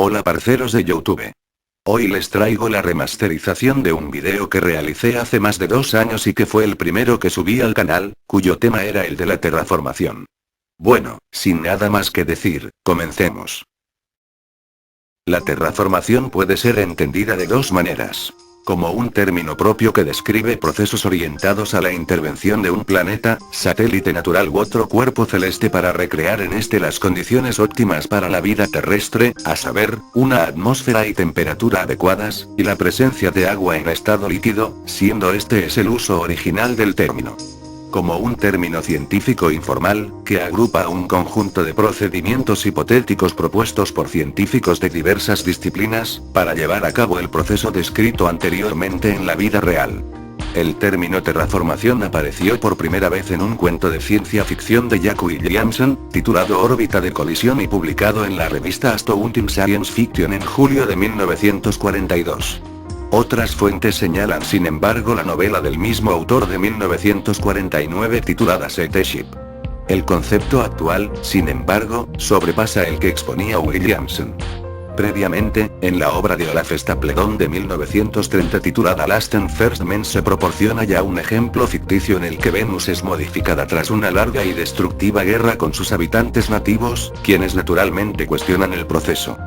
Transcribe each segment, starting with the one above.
Hola parceros de YouTube. Hoy les traigo la remasterización de un video que realicé hace más de 2 años y que fue el primero que subí al canal, cuyo tema era el de la terraformación. Bueno, sin nada más que decir, comencemos. La terraformación puede ser entendida de 2 maneras. Como un término propio que describe procesos orientados a la intervención de un planeta, satélite natural u otro cuerpo celeste para recrear en este las condiciones óptimas para la vida terrestre, a saber, una atmósfera y temperatura adecuadas, y la presencia de agua en estado líquido, siendo este es el uso original del término. Como un término científico informal, que agrupa a un conjunto de procedimientos hipotéticos propuestos por científicos de diversas disciplinas, para llevar a cabo el proceso descrito anteriormente en la vida real. El término terraformación apareció por primera vez en un cuento de ciencia ficción de Jack Williamson, titulado Órbita de colisión y publicado en la revista Astounding Science Fiction en julio de 1942. Otras fuentes señalan sin embargo la novela del mismo autor de 1949 titulada Set the Ship. El concepto actual, sin embargo, sobrepasa el que exponía Williamson. Previamente, en la obra de Olaf Stapledon de 1930 titulada Last and First Men se proporciona ya un ejemplo ficticio en el que Venus es modificada tras una larga y destructiva guerra con sus habitantes nativos, quienes naturalmente cuestionan el proceso.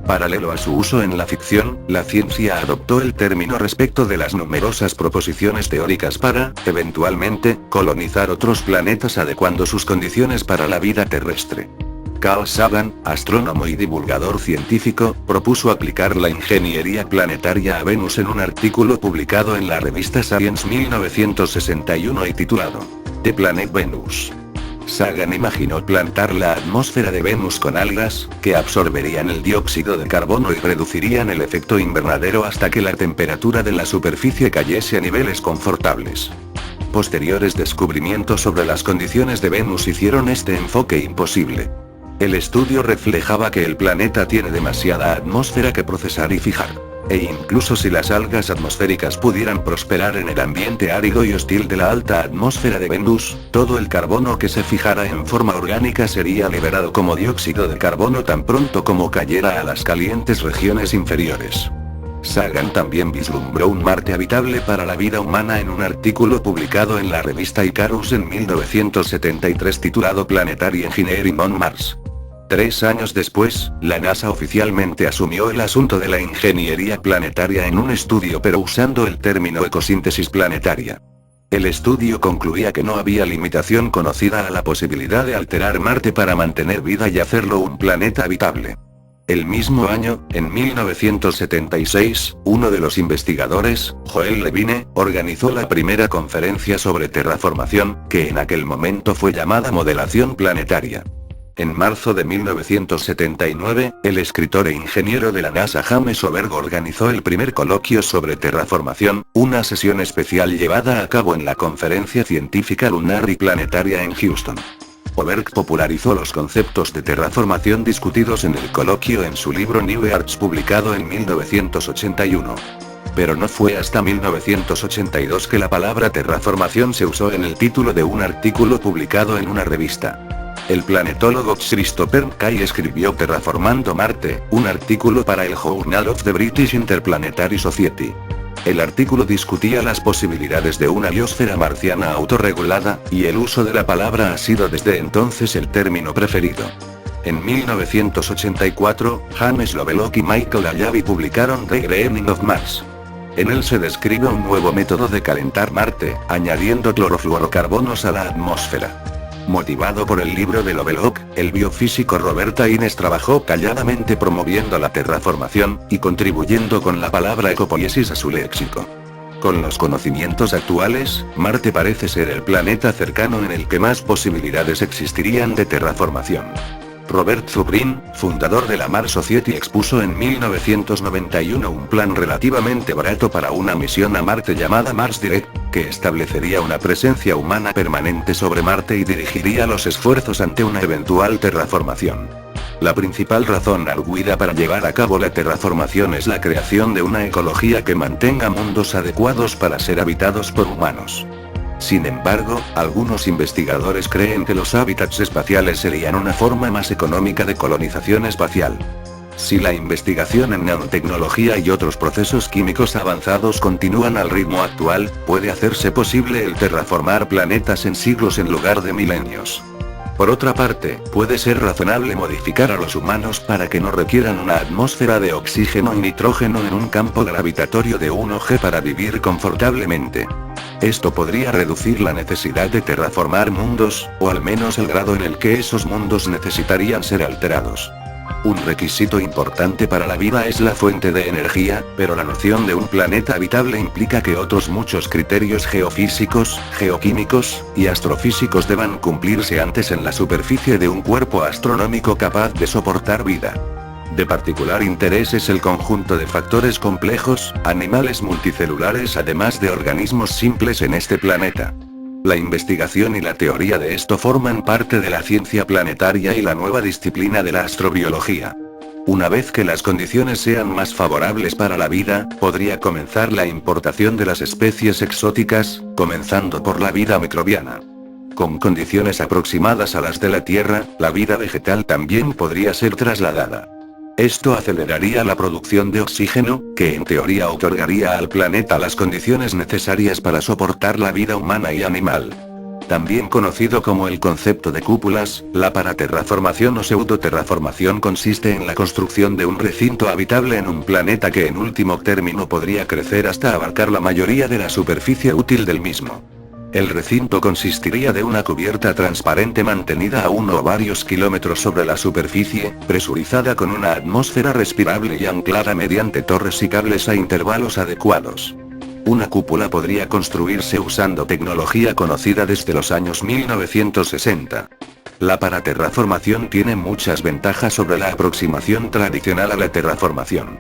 Paralelo a su uso en la ficción, la ciencia adoptó el término respecto de las numerosas proposiciones teóricas para, eventualmente, colonizar otros planetas adecuando sus condiciones para la vida terrestre. Carl Sagan, astrónomo y divulgador científico, propuso aplicar la ingeniería planetaria a Venus en un artículo publicado en la revista Science 1961 y titulado The Planet Venus. Sagan imaginó plantar la atmósfera de Venus con algas, que absorberían el dióxido de carbono y reducirían el efecto invernadero hasta que la temperatura de la superficie cayese a niveles confortables. Posteriores descubrimientos sobre las condiciones de Venus hicieron este enfoque imposible. El estudio reflejaba que el planeta tiene demasiada atmósfera que procesar y fijar. E incluso si las algas atmosféricas pudieran prosperar en el ambiente árido y hostil de la alta atmósfera de Venus, todo el carbono que se fijara en forma orgánica sería liberado como dióxido de carbono tan pronto como cayera a las calientes regiones inferiores. Sagan también vislumbró un Marte habitable para la vida humana en un artículo publicado en la revista Icarus en 1973 titulado Planetary Engineering on Mars. 3 años después, la NASA oficialmente asumió el asunto de la ingeniería planetaria en un estudio pero usando el término ecosíntesis planetaria. El estudio concluía que no había limitación conocida a la posibilidad de alterar Marte para mantener vida y hacerlo un planeta habitable. El mismo año, en 1976, uno de los investigadores, Joel Levine, organizó la primera conferencia sobre terraformación, que en aquel momento fue llamada modelación planetaria. En marzo de 1979, el escritor e ingeniero de la NASA James Oberg organizó el primer coloquio sobre terraformación, una sesión especial llevada a cabo en la Conferencia Científica Lunar y Planetaria en Houston. Oberg popularizó los conceptos de terraformación discutidos en el coloquio en su libro New Earth publicado en 1981. Pero no fue hasta 1982 que la palabra terraformación se usó en el título de un artículo publicado en una revista. El planetólogo Christopher Kay escribió Terraformando Marte, un artículo para el Journal of the British Interplanetary Society. El artículo discutía las posibilidades de una biosfera marciana autorregulada, y el uso de la palabra ha sido desde entonces el término preferido. En 1984, James Lovelock y Michael Allavi publicaron The Greening of Mars. En él se describe un nuevo método de calentar Marte, añadiendo clorofluorocarbonos a la atmósfera. Motivado por el libro de Lovelock, el biofísico Robert Haines trabajó calladamente promoviendo la terraformación, y contribuyendo con la palabra ecopoiesis a su léxico. Con los conocimientos actuales, Marte parece ser el planeta cercano en el que más posibilidades existirían de terraformación. Robert Zubrin, fundador de la Mars Society, expuso en 1991 un plan relativamente barato para una misión a Marte llamada Mars Direct, que establecería una presencia humana permanente sobre Marte y dirigiría los esfuerzos ante una eventual terraformación. La principal razón arguida para llevar a cabo la terraformación es la creación de una ecología que mantenga mundos adecuados para ser habitados por humanos. Sin embargo, algunos investigadores creen que los hábitats espaciales serían una forma más económica de colonización espacial. Si la investigación en nanotecnología y otros procesos químicos avanzados continúan al ritmo actual, puede hacerse posible el terraformar planetas en siglos en lugar de milenios. Por otra parte, puede ser razonable modificar a los humanos para que no requieran una atmósfera de oxígeno y nitrógeno en un campo gravitatorio de 1G para vivir confortablemente. Esto podría reducir la necesidad de terraformar mundos, o al menos el grado en el que esos mundos necesitarían ser alterados. Un requisito importante para la vida es la fuente de energía, pero la noción de un planeta habitable implica que otros muchos criterios geofísicos, geoquímicos, y astrofísicos deban cumplirse antes en la superficie de un cuerpo astronómico capaz de soportar vida. De particular interés es el conjunto de factores complejos, animales multicelulares además de organismos simples en este planeta. La investigación y la teoría de esto forman parte de la ciencia planetaria y la nueva disciplina de la astrobiología. Una vez que las condiciones sean más favorables para la vida, podría comenzar la importación de las especies exóticas, comenzando por la vida microbiana. Con condiciones aproximadas a las de la Tierra, la vida vegetal también podría ser trasladada. Esto aceleraría la producción de oxígeno, que en teoría otorgaría al planeta las condiciones necesarias para soportar la vida humana y animal. También conocido como el concepto de cúpulas, la paraterraformación o pseudoterraformación consiste en la construcción de un recinto habitable en un planeta que en último término podría crecer hasta abarcar la mayoría de la superficie útil del mismo. El recinto consistiría de una cubierta transparente mantenida a 1 o varios kilómetros sobre la superficie, presurizada con una atmósfera respirable y anclada mediante torres y cables a intervalos adecuados. Una cúpula podría construirse usando tecnología conocida desde los años 1960. La paraterraformación tiene muchas ventajas sobre la aproximación tradicional a la terraformación.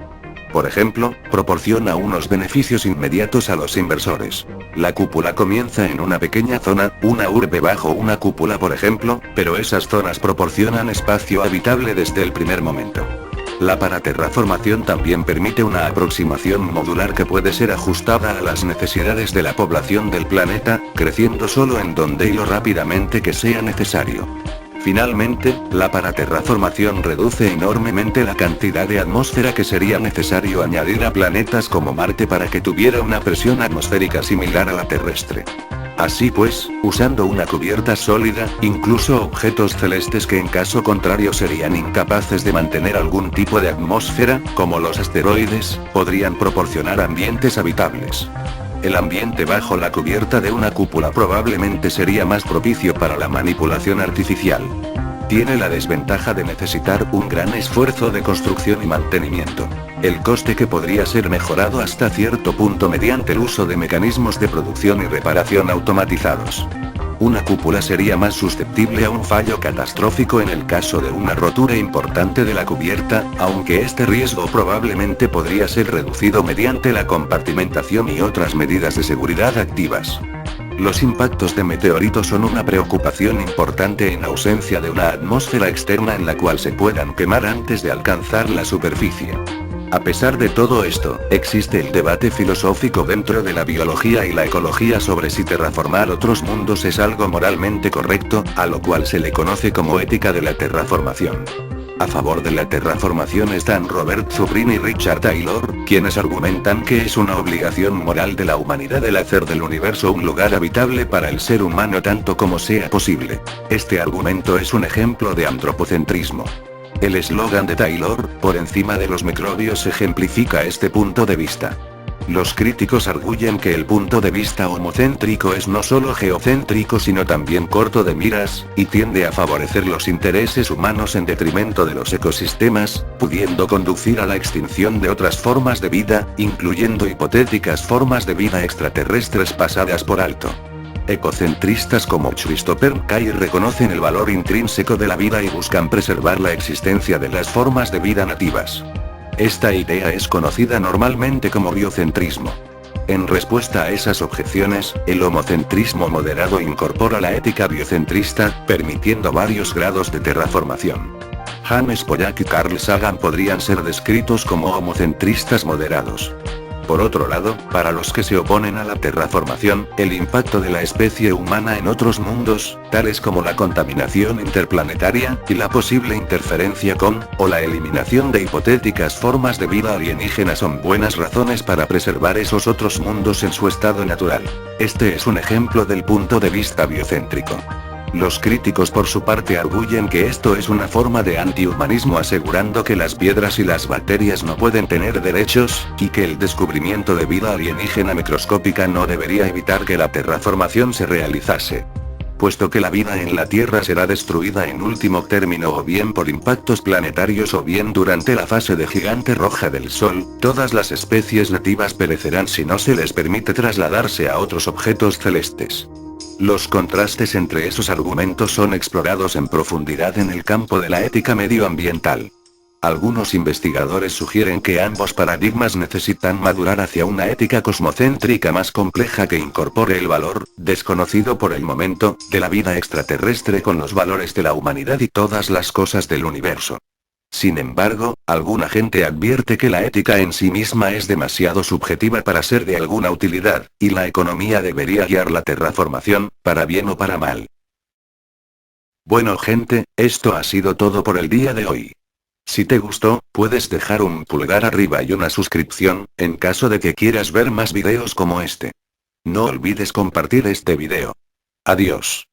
Por ejemplo, proporciona unos beneficios inmediatos a los inversores. La cúpula comienza en una pequeña zona, una urbe bajo una cúpula por ejemplo, pero esas zonas proporcionan espacio habitable desde el primer momento. La paraterraformación también permite una aproximación modular que puede ser ajustada a las necesidades de la población del planeta, creciendo solo en donde y lo rápidamente que sea necesario. Finalmente, la paraterraformación reduce enormemente la cantidad de atmósfera que sería necesario añadir a planetas como Marte para que tuviera una presión atmosférica similar a la terrestre. Así pues, usando una cubierta sólida, incluso objetos celestes que en caso contrario serían incapaces de mantener algún tipo de atmósfera, como los asteroides, podrían proporcionar ambientes habitables. El ambiente bajo la cubierta de una cúpula probablemente sería más propicio para la manipulación artificial. Tiene la desventaja de necesitar un gran esfuerzo de construcción y mantenimiento. El coste que podría ser mejorado hasta cierto punto mediante el uso de mecanismos de producción y reparación automatizados. Una cúpula sería más susceptible a un fallo catastrófico en el caso de una rotura importante de la cubierta, aunque este riesgo probablemente podría ser reducido mediante la compartimentación y otras medidas de seguridad activas. Los impactos de meteoritos son una preocupación importante en ausencia de una atmósfera externa en la cual se puedan quemar antes de alcanzar la superficie. A pesar de todo esto, existe el debate filosófico dentro de la biología y la ecología sobre si terraformar otros mundos es algo moralmente correcto, a lo cual se le conoce como ética de la terraformación. A favor de la terraformación están Robert Zubrin y Richard Taylor, quienes argumentan que es una obligación moral de la humanidad el hacer del universo un lugar habitable para el ser humano tanto como sea posible. Este argumento es un ejemplo de antropocentrismo. El eslogan de Taylor, por encima de los microbios, ejemplifica este punto de vista. Los críticos arguyen que el punto de vista homocéntrico es no solo geocéntrico sino también corto de miras, y tiende a favorecer los intereses humanos en detrimento de los ecosistemas, pudiendo conducir a la extinción de otras formas de vida, incluyendo hipotéticas formas de vida extraterrestres pasadas por alto. Ecocentristas como Christopher Kay reconocen el valor intrínseco de la vida y buscan preservar la existencia de las formas de vida nativas. Esta idea es conocida normalmente como biocentrismo. En respuesta a esas objeciones, el homocentrismo moderado incorpora la ética biocentrista, permitiendo varios grados de terraformación. Hannes Polak y Carl Sagan podrían ser descritos como homocentristas moderados. Por otro lado, para los que se oponen a la terraformación, el impacto de la especie humana en otros mundos, tales como la contaminación interplanetaria, y la posible interferencia con, o la eliminación de hipotéticas formas de vida alienígena son buenas razones para preservar esos otros mundos en su estado natural. Este es un ejemplo del punto de vista biocéntrico. Los críticos por su parte arguyen que esto es una forma de antihumanismo, asegurando que las piedras y las bacterias no pueden tener derechos, y que el descubrimiento de vida alienígena microscópica no debería evitar que la terraformación se realizase. Puesto que la vida en la Tierra será destruida en último término o bien por impactos planetarios o bien durante la fase de gigante roja del Sol, todas las especies nativas perecerán si no se les permite trasladarse a otros objetos celestes. Los contrastes entre esos argumentos son explorados en profundidad en el campo de la ética medioambiental. Algunos investigadores sugieren que ambos paradigmas necesitan madurar hacia una ética cosmocéntrica más compleja que incorpore el valor, desconocido por el momento, de la vida extraterrestre con los valores de la humanidad y todas las cosas del universo. Sin embargo, alguna gente advierte que la ética en sí misma es demasiado subjetiva para ser de alguna utilidad, y la economía debería guiar la terraformación, para bien o para mal. Bueno gente, esto ha sido todo por el día de hoy. Si te gustó, puedes dejar un pulgar arriba y una suscripción, en caso de que quieras ver más videos como este. No olvides compartir este video. Adiós.